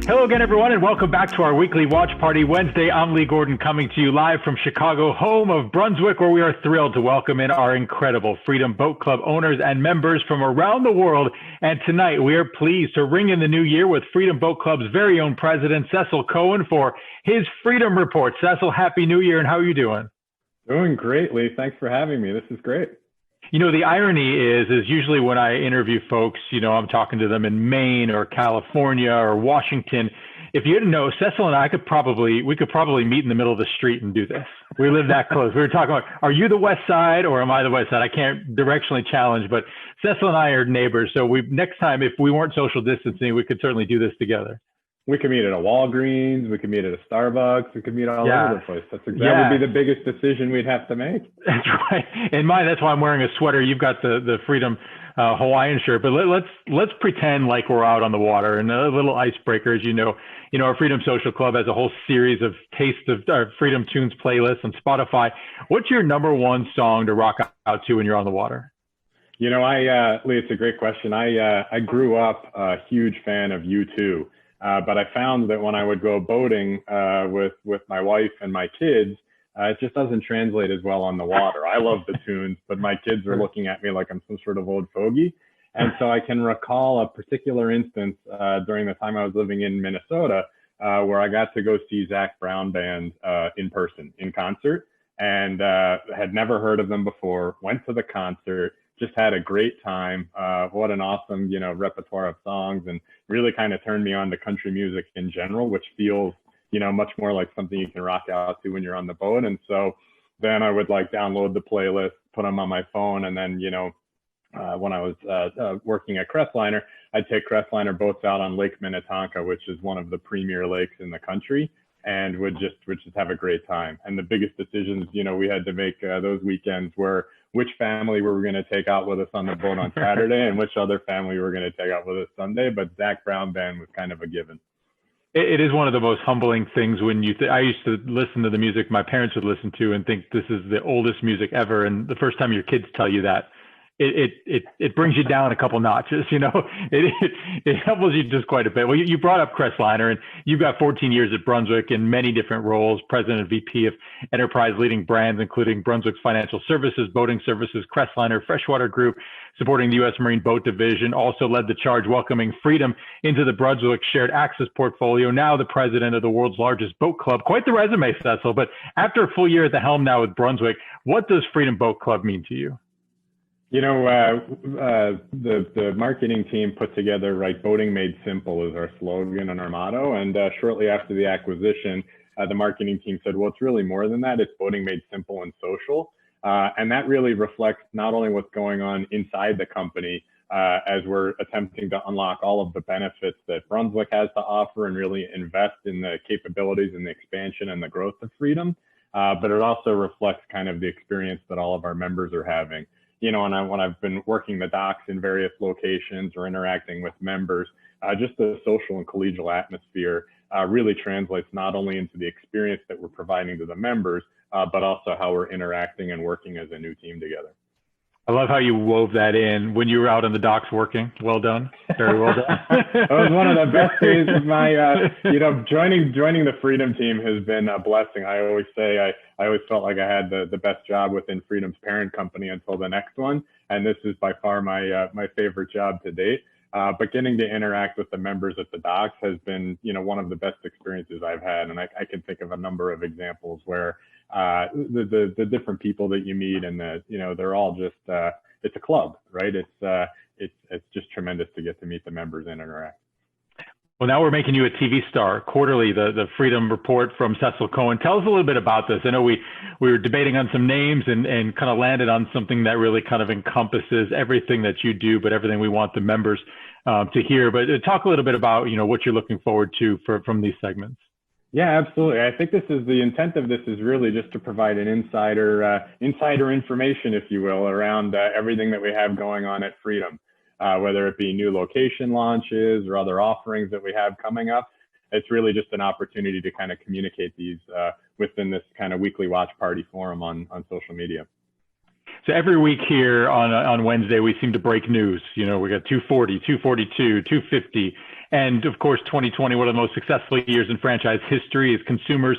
Hello again, everyone, and welcome back to our weekly Watch Party Wednesday. I'm Lee Gordon, coming to you live from Chicago, home of Brunswick, where we are thrilled to welcome in our incredible Freedom Boat Club owners and members from around the world. And tonight, we are pleased to ring in the new year with Freedom Boat Club's very own president, Cecil Cohn, for his Freedom Report. Cecil, Happy New Year, and how are you doing? Doing great, Lee. Thanks for having me. This is great. You know, the irony is usually when I interview folks, I'm talking to them in Maine or California or Washington. If you didn't know, Cecil and I could probably meet in the middle of the street and do this. We live that close. We were talking about, are you the West Side or am I the West Side? I can't directionally challenge, but Cecil and I are neighbors. So next time, if we weren't social distancing, we could certainly do this together. We could meet at a Walgreens. We could meet at a Starbucks. We could meet all over the place. That would be the biggest decision we'd have to make. That's right. In mine, that's why I'm wearing a sweater. You've got the Freedom Hawaiian shirt. But let's pretend like we're out on the water. And a little icebreaker, as you know, our Freedom Social Club has a whole series of Taste of Freedom Tunes playlists on Spotify. What's your number one song to rock out to when you're on the water? Lee, it's a great question. I grew up a huge fan of U2. But I found that when I would go boating with my wife and my kids, it just doesn't translate as well on the water. I love the tunes, but my kids are looking at me like I'm some sort of old fogey. And so I can recall a particular instance during the time I was living in Minnesota where I got to go see Zac Brown Band in person, in concert, and had never heard of them before, went to the concert, just had a great time. What an awesome, repertoire of songs, and really kind of turned me on to country music in general, which feels, much more like something you can rock out to when you're on the boat. And so then I would download the playlist, put them on my phone. And then, when I was working at Crestliner, I'd take Crestliner boats out on Lake Minnetonka, which is one of the premier lakes in the country, and would just have a great time. And the biggest decisions, we had to make those weekends were which family we were going to take out with us on the boat on Saturday and which other family we were going to take out with us Sunday. But Zac Brown Band was kind of a given. It is one of the most humbling things when I used to listen to the music my parents would listen to and think this is the oldest music ever. And the first time your kids tell you that, it brings you down a couple notches, it humbles you just quite a bit. Well, you brought up Crestliner, and you've got 14 years at Brunswick in many different roles, president and VP of enterprise leading brands, including Brunswick's Financial Services, Boating Services, Crestliner, Freshwater Group, supporting the U.S. Marine Boat Division, also led the charge welcoming Freedom into the Brunswick Shared Access portfolio, now the president of the world's largest boat club. Quite the resume, Cecil, but after a full year at the helm now with Brunswick, what does Freedom Boat Club mean to you? The marketing team put together, Boating Made Simple is our slogan and our motto. And shortly after the acquisition, the marketing team said, well, it's really more than that. It's Boating Made Simple and Social. And that really reflects not only what's going on inside the company as we're attempting to unlock all of the benefits that Brunswick has to offer and really invest in the capabilities and the expansion and the growth of Freedom. But it also reflects kind of the experience that all of our members are having. And when I've been working the docks in various locations or interacting with members, just the social and collegial atmosphere really translates not only into the experience that we're providing to the members, but also how we're interacting and working as a new team together. I love how you wove that in when you were out on the docks working. Well done. Very well done. That was one of the best days of my, joining the Freedom team has been a blessing. I always say I always felt like I had the best job within Freedom's parent company until the next one. And this is by far my favorite job to date. But getting to interact with the members at the docks has been, one of the best experiences I've had. And I can think of a number of examples where the different people that you meet and they're all just, it's a club, right? It's just tremendous to get to meet the members and interact. Well, now we're making you a TV star. Quarterly, the Freedom Report from Cecil Cohn. Tell us a little bit about this. I know we were debating on some names and kind of landed on something that really kind of encompasses everything that you do, but everything we want the members to hear. But talk a little bit about, what you're looking forward to from these segments. Yeah, absolutely. I think the intent of this is really just to provide an insider information, if you will, around everything that we have going on at Freedom. Whether it be new location launches or other offerings that we have coming up. It's really just an opportunity to kind of communicate these within this kind of weekly watch party forum on social media. So every week here on Wednesday, we seem to break news. We got 240, 242, 250, And of course, 2020, one of the most successful years in franchise history, as consumers,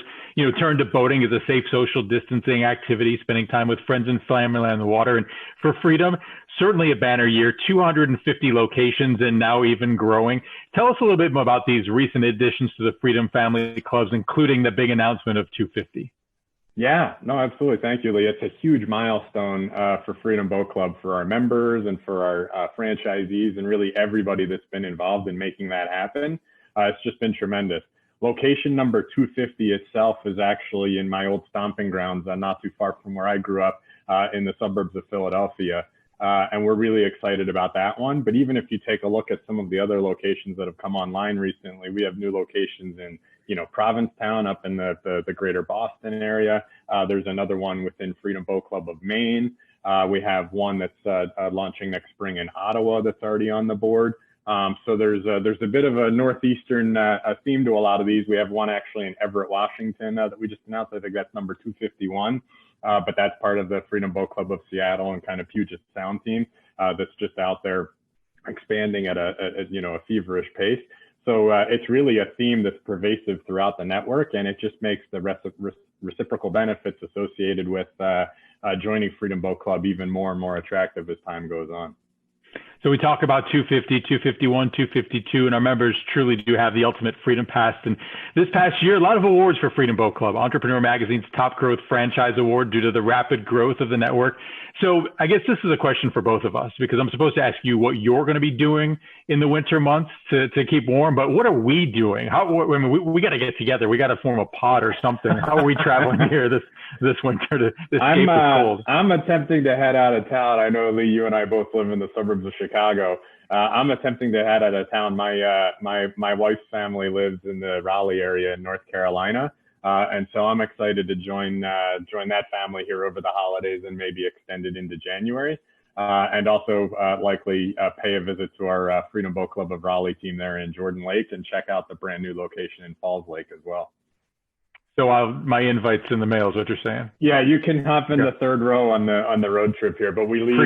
turn to boating as a safe social distancing activity, spending time with friends and family on the water. And for Freedom, certainly a banner year, 250 locations and now even growing. Tell us a little bit more about these recent additions to the Freedom family clubs, including the big announcement of 250. Yeah, no, absolutely. Thank you, Lee. It's a huge milestone for Freedom Boat Club, for our members and for our franchisees, and really everybody that's been involved in making that happen. It's just been tremendous. Location number 250 itself is actually in my old stomping grounds, not too far from where I grew up in the suburbs of Philadelphia. And we're really excited about that one. But even if you take a look at some of the other locations that have come online recently, we have new locations in Provincetown up in the greater Boston area. There's another one within Freedom Boat Club of Maine. We have one that's launching next spring in Ottawa that's already on the board. So there's a bit of a northeastern theme to a lot of these. We have one actually in Everett, Washington that we just announced. I think that's number 251. But that's part of the Freedom Boat Club of Seattle and kind of Puget Sound team that's just out there expanding at a feverish pace. So it's really a theme that's pervasive throughout the network, and it just makes the reciprocal benefits associated with joining Freedom Boat Club even more and more attractive as time goes on. So we talk about 250, 251, 252, and our members truly do have the ultimate Freedom Pass. And this past year, a lot of awards for Freedom Boat Club. Entrepreneur Magazine's Top Growth Franchise Award due to the rapid growth of the network. So I guess this is a question for both of us, because I'm supposed to ask you what you're going to be doing in the winter months to keep warm, but what are we doing? We got to get together. We got to form a pod or something. How are we traveling here this winter to escape the cold? I'm attempting to head out of town. I know, Lee, you and I both live in the suburbs of Chicago. I'm attempting to head out of town. My wife's family lives in the Raleigh area in North Carolina. And so I'm excited to join that family here over the holidays and maybe extend it into January. And also likely pay a visit to our Freedom Boat Club of Raleigh team there in Jordan Lake and check out the brand new location in Falls Lake as well. So my invite's in the mail is what you're saying? Yeah, you can hop in the third row on the road trip here, but we leave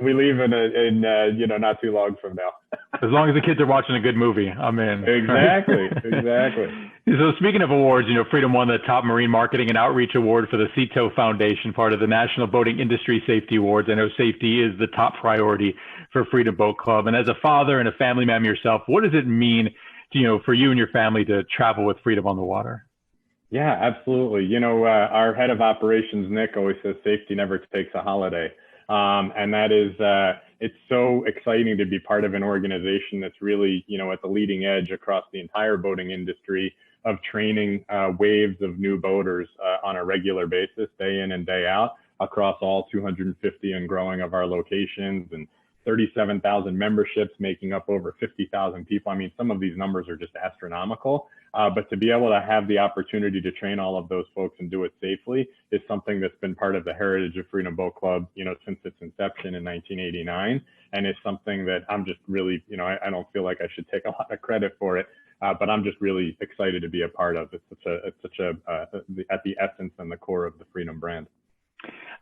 we leave in not too long from now. As long as the kids are watching a good movie, I'm in. Exactly. So speaking of awards, Freedom won the Top Marine Marketing and Outreach Award for the CITO Foundation, part of the National Boating Industry Safety Awards. I know safety is the top priority for Freedom Boat Club. And as a father and a family man yourself, what does it mean for you and your family to travel with Freedom on the water? Yeah, absolutely. Our head of operations, Nick, always says safety never takes a holiday. And that is, it's so exciting to be part of an organization that's really, at the leading edge across the entire boating industry of training waves of new boaters on a regular basis, day in and day out, across all 250 and growing of our locations, and 37,000 memberships making up over 50,000 people. I mean, some of these numbers are just astronomical, but to be able to have the opportunity to train all of those folks and do it safely is something that's been part of the heritage of Freedom Boat Club, since its inception in 1989. And it's something that I'm just really, I don't feel like I should take a lot of credit for it, but I'm just really excited to be a part of. It's such a at the essence and the core of the Freedom brand.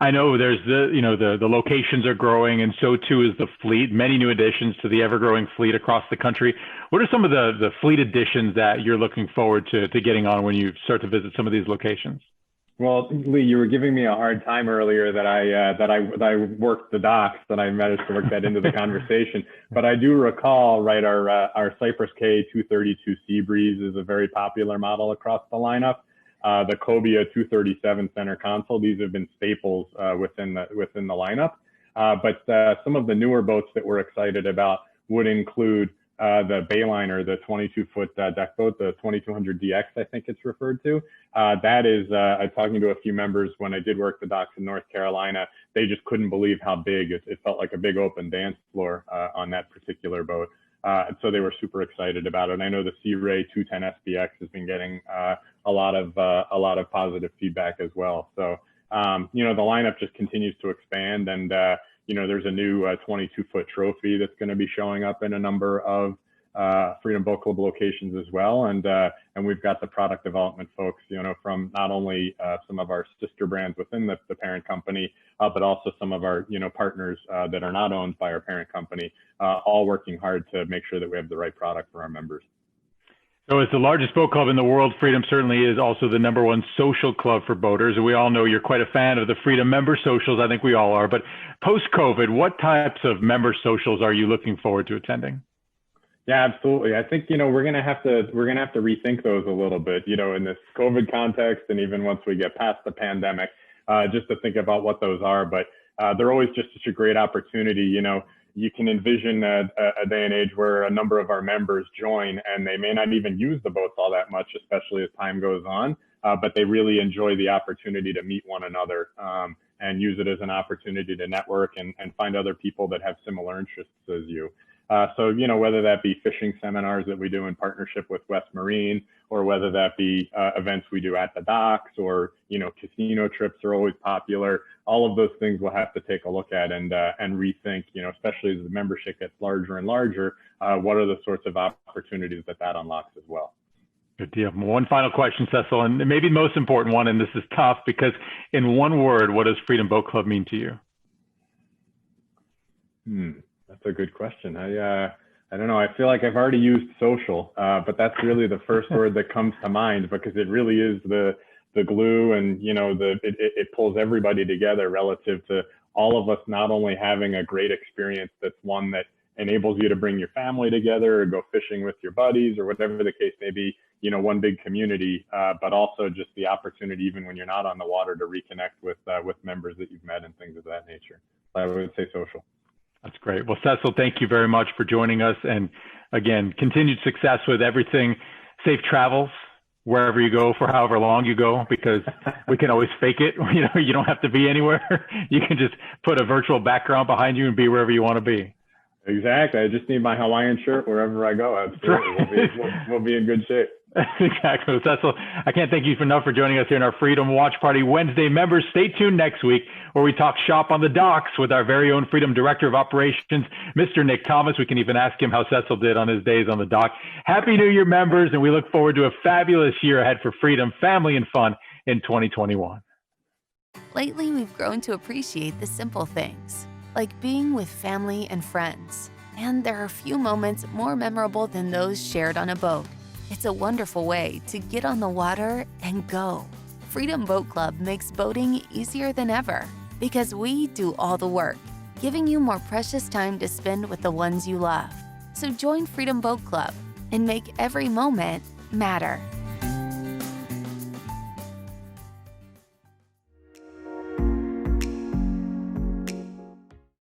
I know there's the locations are growing, and so too is the fleet. Many new additions to the ever-growing fleet across the country. What are some of the fleet additions that you're looking forward to getting on when you start to visit some of these locations? Well, Lee, you were giving me a hard time earlier that I worked the docks, that I managed to work that into the conversation. But I do recall, right, our Cypress K 232 Seabreeze is a very popular model across the lineup. The Cobia 237 center console, these have been staples within the lineup. But some of the newer boats that we're excited about would include the Bayliner, the 22-foot deck boat, the 2200 DX, I think it's referred to. That is, I'm talking to a few members when I did work the docks in North Carolina. They just couldn't believe how big it felt, like a big open dance floor on that particular boat. And so they were super excited about it. And I know the Sea Ray 210 SPX has been getting a lot of positive feedback as well. So the lineup just continues to expand, and there's a new 22-foot trophy that's going to be showing up in a number of Freedom Boat Club locations as well. And we've got the product development folks, from not only some of our sister brands within the parent company, but also some of our, partners that are not owned by our parent company, all working hard to make sure that we have the right product for our members. So as the largest boat club in the world, Freedom certainly is also the #1 social club for boaters. And we all know you're quite a fan of the Freedom member socials. I think we all are. But post-COVID, what types of member socials are you looking forward to attending? Yeah, absolutely. I think, we're going to have to rethink those a little bit, in this COVID context, and even once we get past the pandemic, just to think about what those are. But they're always just such a great opportunity. You can envision a day and age where a number of our members join and they may not even use the boats all that much, especially as time goes on, but they really enjoy the opportunity to meet one another and use it as an opportunity to network and find other people that have similar interests as you. So, whether that be fishing seminars that we do in partnership with West Marine, or whether that be events we do at the docks, or, casino trips are always popular. All of those things we'll have to take a look at and rethink, especially as the membership gets larger and larger, what are the sorts of opportunities that unlocks as well. Good deal. One final question, Cecil, and maybe the most important one, and this is tough because in one word, what does Freedom Boat Club mean to you? That's a good question. I don't know. I feel like I've already used social, but that's really the first word that comes to mind because it really is the glue, and it pulls everybody together relative to all of us not only having a great experience that's one that enables you to bring your family together or go fishing with your buddies or whatever the case may be, one big community, but also just the opportunity, even when you're not on the water, to reconnect with members that you've met and things of that nature. I would say social. That's great. Well, Cecil, thank you very much for joining us. And again, continued success with everything. Safe travels wherever you go for however long you go, because we can always fake it. You don't have to be anywhere. You can just put a virtual background behind you and be wherever you want to be. Exactly. I just need my Hawaiian shirt wherever I go. Absolutely. We'll be in good shape. Exactly. Cecil, I can't thank you enough for joining us here in our Freedom Watch Party Wednesday. Members, stay tuned next week where we talk shop on the docks with our very own Freedom Director of Operations, Mr. Nick Thomas. We can even ask him how Cecil did on his days on the dock. Happy New Year, members, and we look forward to a fabulous year ahead for freedom, family, and fun in 2021. Lately, we've grown to appreciate the simple things, like being with family and friends. And there are few moments more memorable than those shared on a boat. It's a wonderful way to get on the water and go. Freedom Boat Club makes boating easier than ever because we do all the work, giving you more precious time to spend with the ones you love. So join Freedom Boat Club and make every moment matter.